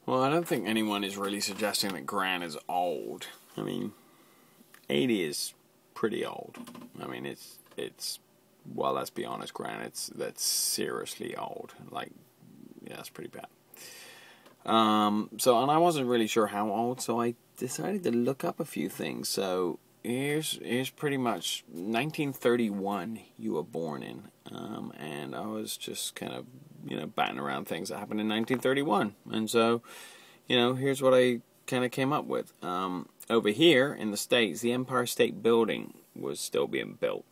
Well, I don't think anyone is really suggesting that Gran is old. I mean, 80 is pretty old. I mean, it's well, let's be honest, Gran, that's seriously old. Like, yeah, it's pretty bad. And I wasn't really sure how old, so I decided to look up a few things. So here's pretty much 1931 you were born in, and I was just kind of batting around things that happened in 1931, and so here's what I kind of came up with. Over here in the States, the Empire State Building was still being built.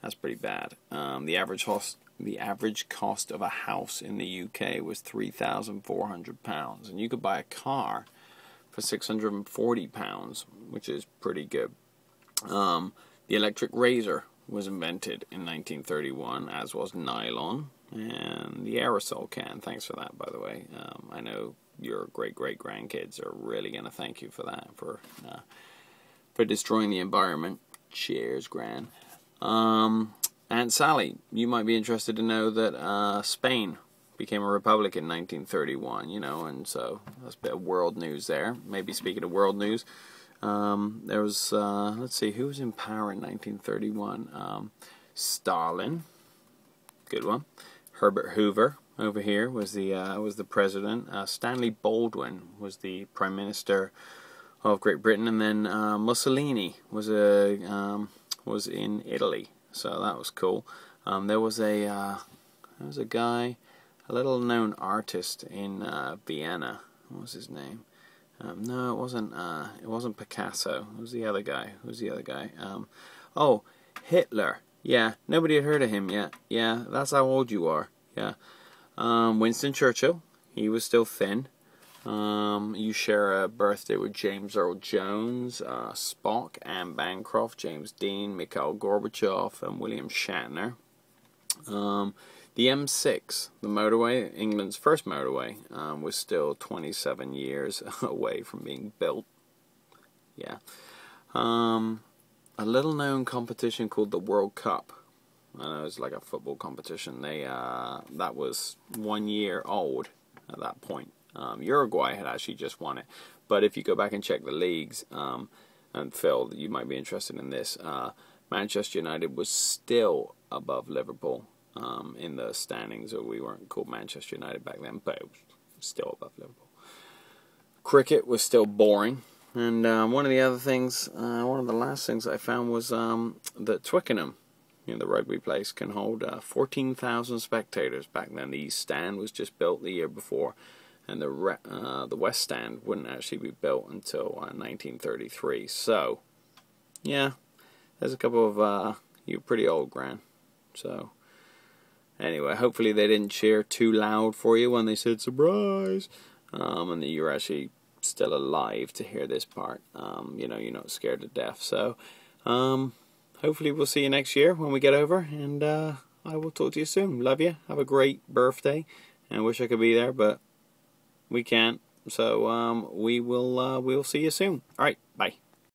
That's pretty bad. The average cost of a house in the UK was £3,400, and you could buy a car for £640, which is pretty good. The electric razor was invented in 1931, as was nylon, and the aerosol can. Thanks for that, by the way. I know your great-great-grandkids are really going to thank you for that, for destroying the environment. Cheers, Gran. Aunt Sally, you might be interested to know that Spain became a republic in 1931, and so that's a bit of world news there. Maybe speaking of world news, there was, let's see, who was in power in 1931? Stalin, good one. Herbert Hoover over here was the president. Stanley Baldwin was the prime minister of Great Britain, and then Mussolini was in Italy. So that was cool. There was a guy, a little known artist in Vienna. What was his name? No, it wasn't Picasso. It was the other guy. Oh, Hitler. Yeah, nobody had heard of him yet. Yeah, that's how old you are. Yeah. Winston Churchill. He was still thin. You share a birthday with James Earl Jones, Spock, Anne Bancroft, James Dean, Mikhail Gorbachev, and William Shatner. The M6, the motorway, England's first motorway, was still 27 years away from being built. Yeah. A little-known competition called the World Cup. I know it's like a football competition. That was 1 year old at that point. Uruguay had actually just won it. But if you go back and check the leagues, and Phil, you might be interested in this, Manchester United was still above Liverpool in the standings. Or we weren't called Manchester United back then, but it was still above Liverpool. Cricket was still boring. And one of the last things I found was that Twickenham, the rugby place, can hold 14,000 spectators. Back then, the East Stand was just built the year before, and the West Stand wouldn't actually be built until 1933. So, yeah, there's a couple of you're pretty old, Gran. So, anyway, hopefully they didn't cheer too loud for you when they said surprise, and that you're actually still alive to hear this part. You're not scared to death. So, hopefully we'll see you next year when we get over, and I will talk to you soon. Love you. Have a great birthday, and I wish I could be there, but we can't. So we'll see you soon. All right, bye.